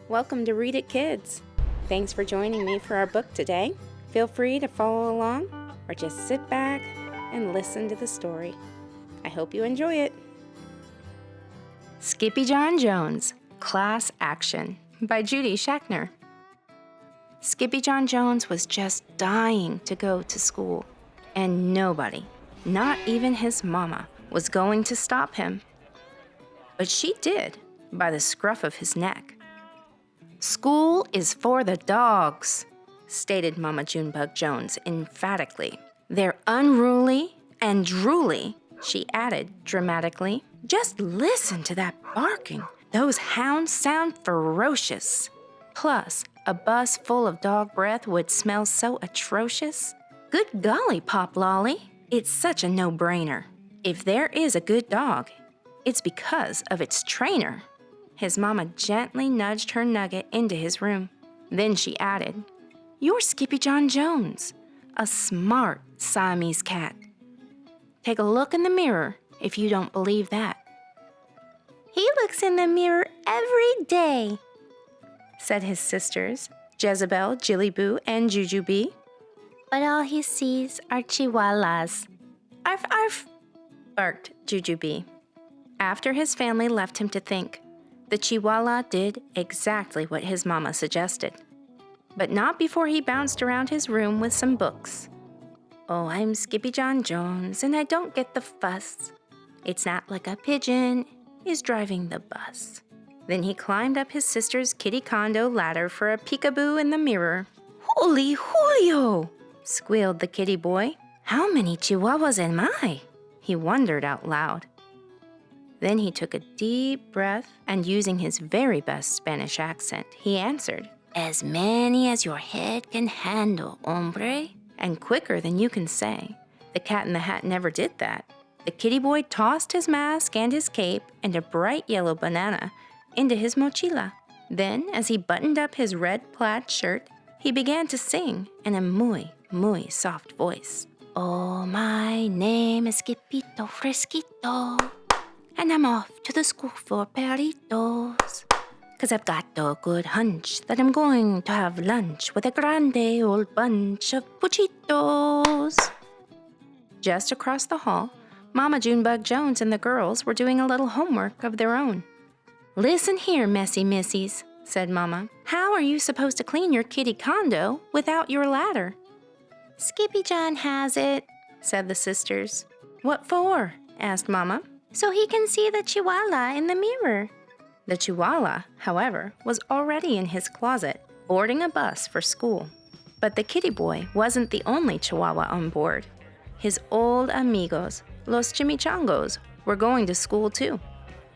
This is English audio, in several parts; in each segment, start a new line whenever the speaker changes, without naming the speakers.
Welcome to Read It Kids. Thanks for joining me for our book today. Feel free to follow along or just sit back and listen to the story. I hope you enjoy it. Skippy Jon Jones, Class Action by Judy Schachner. Skippy Jon Jones was just dying to go to school, and nobody, not even his mama, was going to stop him. But she did, by the scruff of his neck. "School is for the dogs," stated Mama Junebug Jones emphatically. "They're unruly and drooly," she added dramatically. "Just listen to that barking. Those hounds sound ferocious. Plus, a bus full of dog breath would smell so atrocious. Good golly, Pop Lolly, it's such a no-brainer. If there is a good dog, it's because of its trainer." His mama gently nudged her nugget into his room. Then she added, "You're Skippy Jon Jones, a smart Siamese cat. Take a look in the mirror if you don't believe that." "He looks in the mirror every day," said his sisters, Jezebel, Jillyboo, and Jujubee. "But all he sees are Chihuahuas." "Arf, arf," barked Jujubee. After his family left him to think, the Chihuahua did exactly what his mama suggested. But not before he bounced around his room with some books. "Oh, I'm Skippy Jon Jones, and I don't get the fuss. It's not like a pigeon is driving the bus." Then he climbed up his sister's kitty condo ladder for a peekaboo in the mirror. "Holy Julio!" squealed the kitty boy. "How many Chihuahuas am I?" he wondered out loud. Then he took a deep breath, and using his very best Spanish accent, he answered, "As many as your head can handle, hombre." And quicker than you can say, the Cat in the Hat never did that. The kitty boy tossed his mask and his cape and a bright yellow banana into his mochila. Then, as he buttoned up his red plaid shirt, he began to sing in a muy, muy soft voice. "Oh, my name is Skippito Fresquito, and I'm off to the school for perritos, 'cause I've got a good hunch that I'm going to have lunch with a grande old bunch of puchitos." Just across the hall, Mama Junebug Jones and the girls were doing a little homework of their own. "Listen here, messy missies," said Mama. "How are you supposed to clean your kitty condo without your ladder?" "Skippy Jon has it," said the sisters. "What for?" asked Mama. "So he can see the Chihuahua in the mirror." The Chihuahua, however, was already in his closet, boarding a bus for school. But the kitty boy wasn't the only Chihuahua on board. His old amigos, los chimichangos, were going to school too.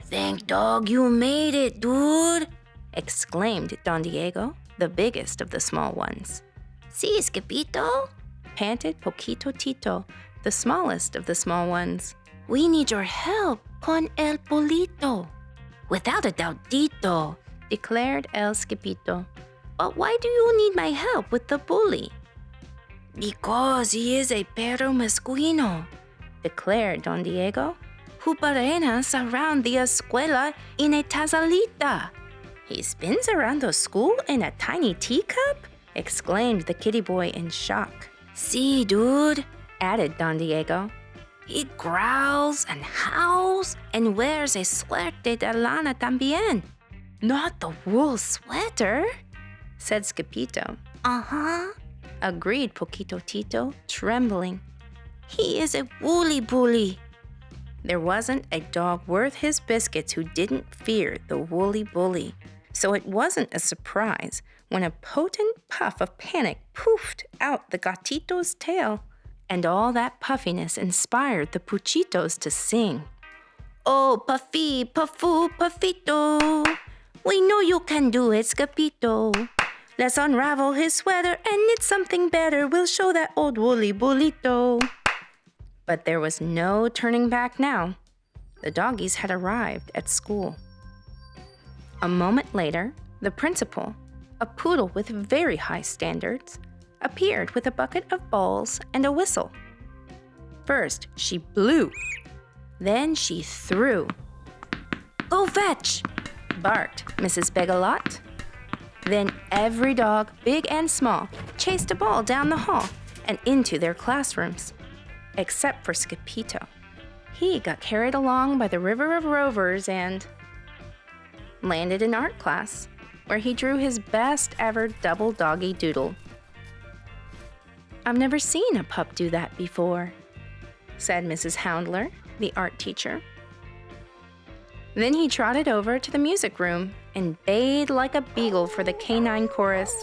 "Thank dog you made it, dude," exclaimed Don Diego, the biggest of the small ones. "Si, Skippito," panted Poquito Tito, the smallest of the small ones. "We need your help con el polito." "Without a doubt, Tito," declared El Skippito. "But why do you need my help with the bully?" "Because he is a perro mezquino," declared Don Diego, "who parenas around the escuela in a tazalita." "He spins around the school in a tiny teacup?" exclaimed the kitty boy in shock. "Si, dude," added Don Diego. "He growls and howls and wears a suerte de lana también." "Not the wool sweater," said Skippito. "Uh-huh," agreed Poquito Tito, trembling. "He is a woolly bully." There wasn't a dog worth his biscuits who didn't fear the woolly bully. So it wasn't a surprise when a potent puff of panic poofed out the gatito's tail. And all that puffiness inspired the puchitos to sing. "Oh, Puffy, Puffu, Puffito, we know you can do it, Skippito. Let's unravel his sweater and knit something better. We'll show that old woolly bullito." But there was no turning back now. The doggies had arrived at school. A moment later, the principal, a poodle with very high standards, appeared with a bucket of balls and a whistle. First, she blew. Then she threw. "Go fetch!" barked Mrs. Begalot. Then every dog, big and small, chased a ball down the hall and into their classrooms, except for Skippito. He got carried along by the river of rovers and landed in art class, where he drew his best ever double doggy doodle. "I've never seen a pup do that before," said Mrs. Houndler, the art teacher. Then he trotted over to the music room and bayed like a beagle for the canine chorus.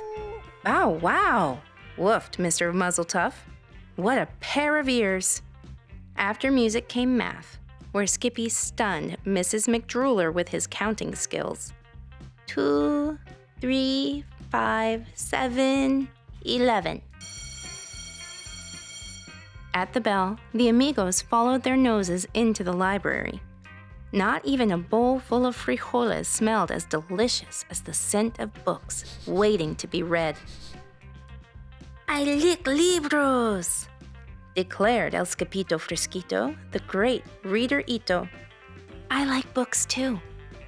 "Bow wow!" woofed Mr. Muzzletuff. "What a pair of ears!" After music came math, where Skippy stunned Mrs. McDrueler with his counting skills. 2, 3, 5, 7, 11. At the bell, the amigos followed their noses into the library. Not even a bowl full of frijoles smelled as delicious as the scent of books waiting to be read. "I lick libros," declared El Skippito Fresquito, the great reader Ito. "I like books too,"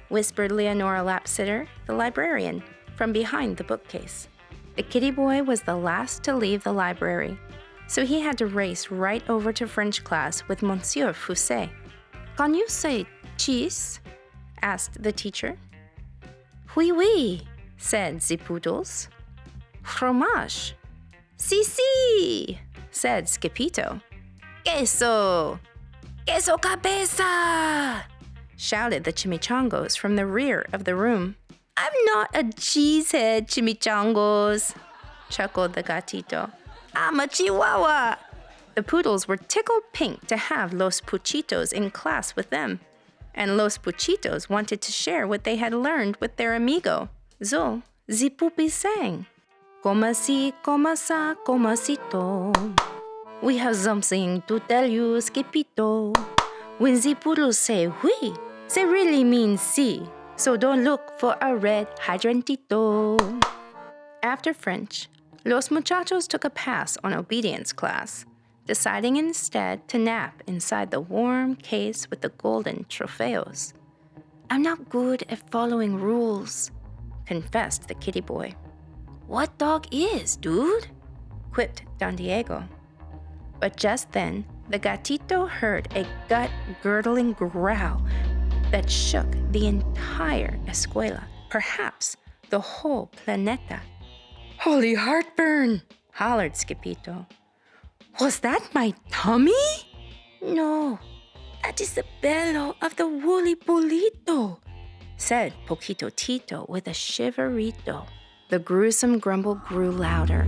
whispered Leonora Lapsitter, the librarian, from behind the bookcase. The kitty boy was the last to leave the library, so he had to race right over to French class with Monsieur Fousset. "Can you say cheese?" asked the teacher. "Oui, oui," said the poodles. "Fromage?" "Si, si," said Skippito. "Queso! Queso cabeza!" shouted the chimichangos from the rear of the room. "I'm not a cheesehead, chimichangos," chuckled the gatito. "I'm a Chihuahua." The poodles were tickled pink to have Los Puchitos in class with them, and Los Puchitos wanted to share what they had learned with their amigo. So, the puppy sang, "Como si, como sa, como sito. We have something to tell you, Skippito. When the poodles say oui, they really mean si, so don't look for a red hydrantito." After French, Los Muchachos took a pass on obedience class, deciding instead to nap inside the warm case with the golden trofeos. "I'm not good at following rules," confessed the kitty boy. "What dog is, dude?" quipped Don Diego. But just then, the gatito heard a gut-girdling growl that shook the entire escuela, perhaps the whole planeta. "Holy heartburn!" hollered Skippito. "Was that my tummy?" "No, that is the bellow of the woolly bulito," said Poquito Tito with a shiverito. The gruesome grumble grew louder,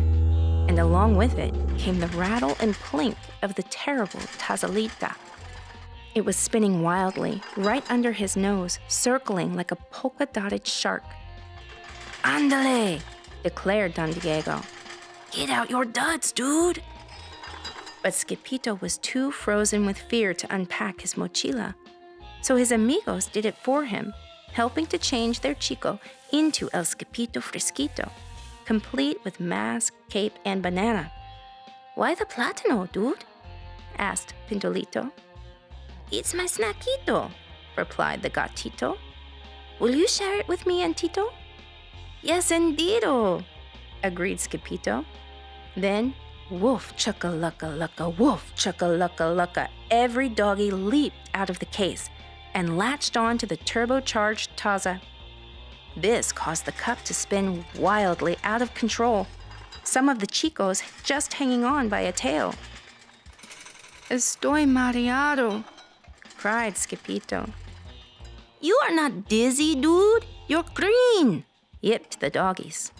and along with it came the rattle and plink of the terrible Tazalita. It was spinning wildly, right under his nose, circling like a polka-dotted shark. "Ándale!" declared Don Diego. "Get out your duds, dude!" But Skippito was too frozen with fear to unpack his mochila, so his amigos did it for him, helping to change their chico into El Skippito Fresquito, complete with mask, cape, and banana. "Why the plátano, dude?" asked Pintolito. "It's my snackito," replied the gatito. "Will you share it with me and Tito?" "Yes, indeedo," agreed Skippito. Then, woof chugga-lucka-lucka, woof chugga-lucka-lucka, every doggy leaped out of the case and latched on to the turbocharged Taza. This caused the cup to spin wildly out of control, some of the chicos just hanging on by a tail. "Estoy mareado," cried Skippito. "You are not dizzy, dude. You're green," yipped the doggies.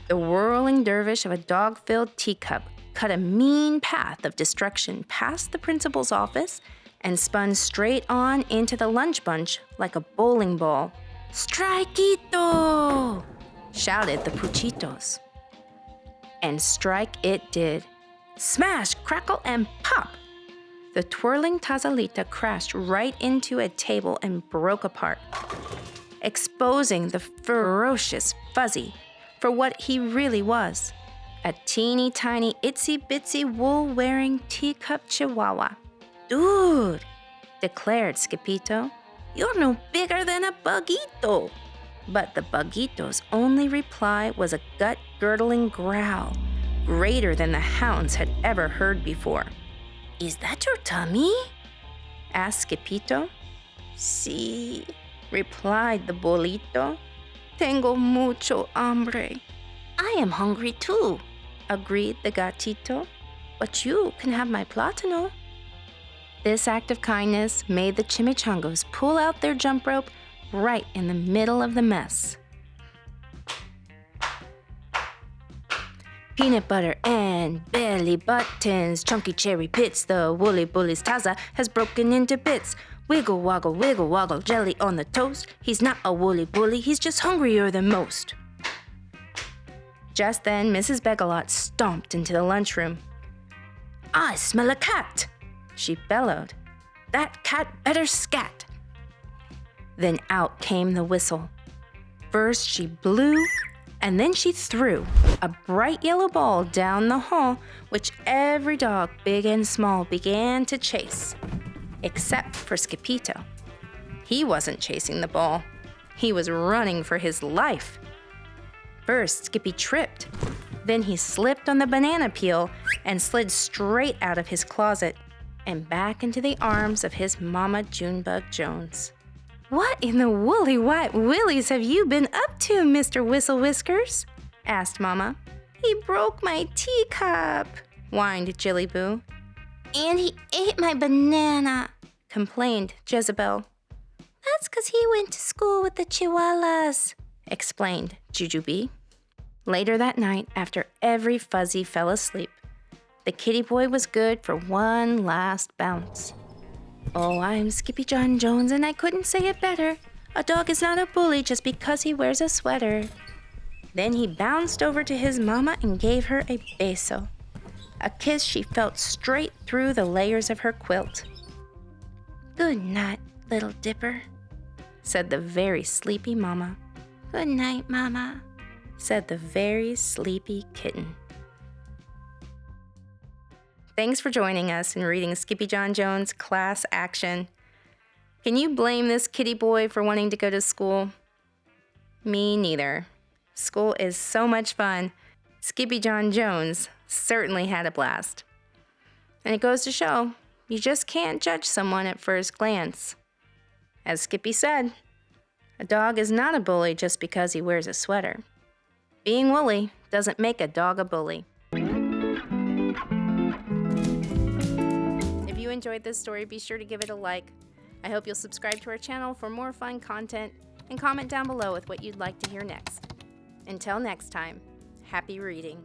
The whirling dervish of a dog-filled teacup cut a mean path of destruction past the principal's office and spun straight on into the lunch bunch like a bowling ball. "Strikeito!" shouted the Puchitos. And strike it did. Smash, crackle, and pop! The twirling Tazalita crashed right into a table and broke apart, exposing the ferocious Fuzzy for what he really was, a teeny tiny itsy-bitsy wool-wearing teacup Chihuahua. "Dude," declared Skippito, "you're no bigger than a bugito." But the Buguito's only reply was a gut-girdling growl, greater than the hounds had ever heard before. "Is that your tummy?" asked Skippito. "Sí," replied the bolito. "Tengo mucho hambre." "I am hungry too," agreed the gatito. "But you can have my plátano." This act of kindness made the chimichangos pull out their jump rope right in the middle of the mess. Peanut butter and belly buttons, chunky cherry pits, the woolly bully's taza has broken into bits. Wiggle woggle, jelly on the toast. He's not a woolly bully, he's just hungrier than most. Just then, Mrs. Begalot stomped into the lunchroom. "I smell a cat," she bellowed. "That cat better scat." Then out came the whistle. First she blew, and then she threw a bright yellow ball down the hall, which every dog, big and small, began to chase, except for Skippito. He wasn't chasing the ball. He was running for his life. First, Skippy tripped. Then he slipped on the banana peel and slid straight out of his closet and back into the arms of his Mama Junebug Jones. "What in the woolly white willies have you been up to, Mr. Whistle Whiskers?" asked Mama. "He broke my teacup," whined Jillyboo. "And he ate my banana," complained Jezebel. "That's 'cause he went to school with the Chihuahuas," explained Jujubee. Later that night, after every fuzzy fell asleep, the kitty boy was good for one last bounce. "Oh, I'm Skippy Jon Jones, and I couldn't say it better. A dog is not a bully just because he wears a sweater." Then he bounced over to his mama and gave her a beso, a kiss she felt straight through the layers of her quilt. "Good night, little dipper," said the very sleepy mama. "Good night, mama," said the very sleepy kitten. Thanks for joining us in reading Skippy Jon Jones' Class Action. Can you blame this kitty boy for wanting to go to school? Me neither. School is so much fun. Skippy Jon Jones certainly had a blast. And it goes to show, you just can't judge someone at first glance. As Skippy said, a dog is not a bully just because he wears a sweater. Being woolly doesn't make a dog a bully. If you enjoyed this story, be sure to give it a like. I hope you'll subscribe to our channel for more fun content and comment down below with what you'd like to hear next. Until next time, happy reading.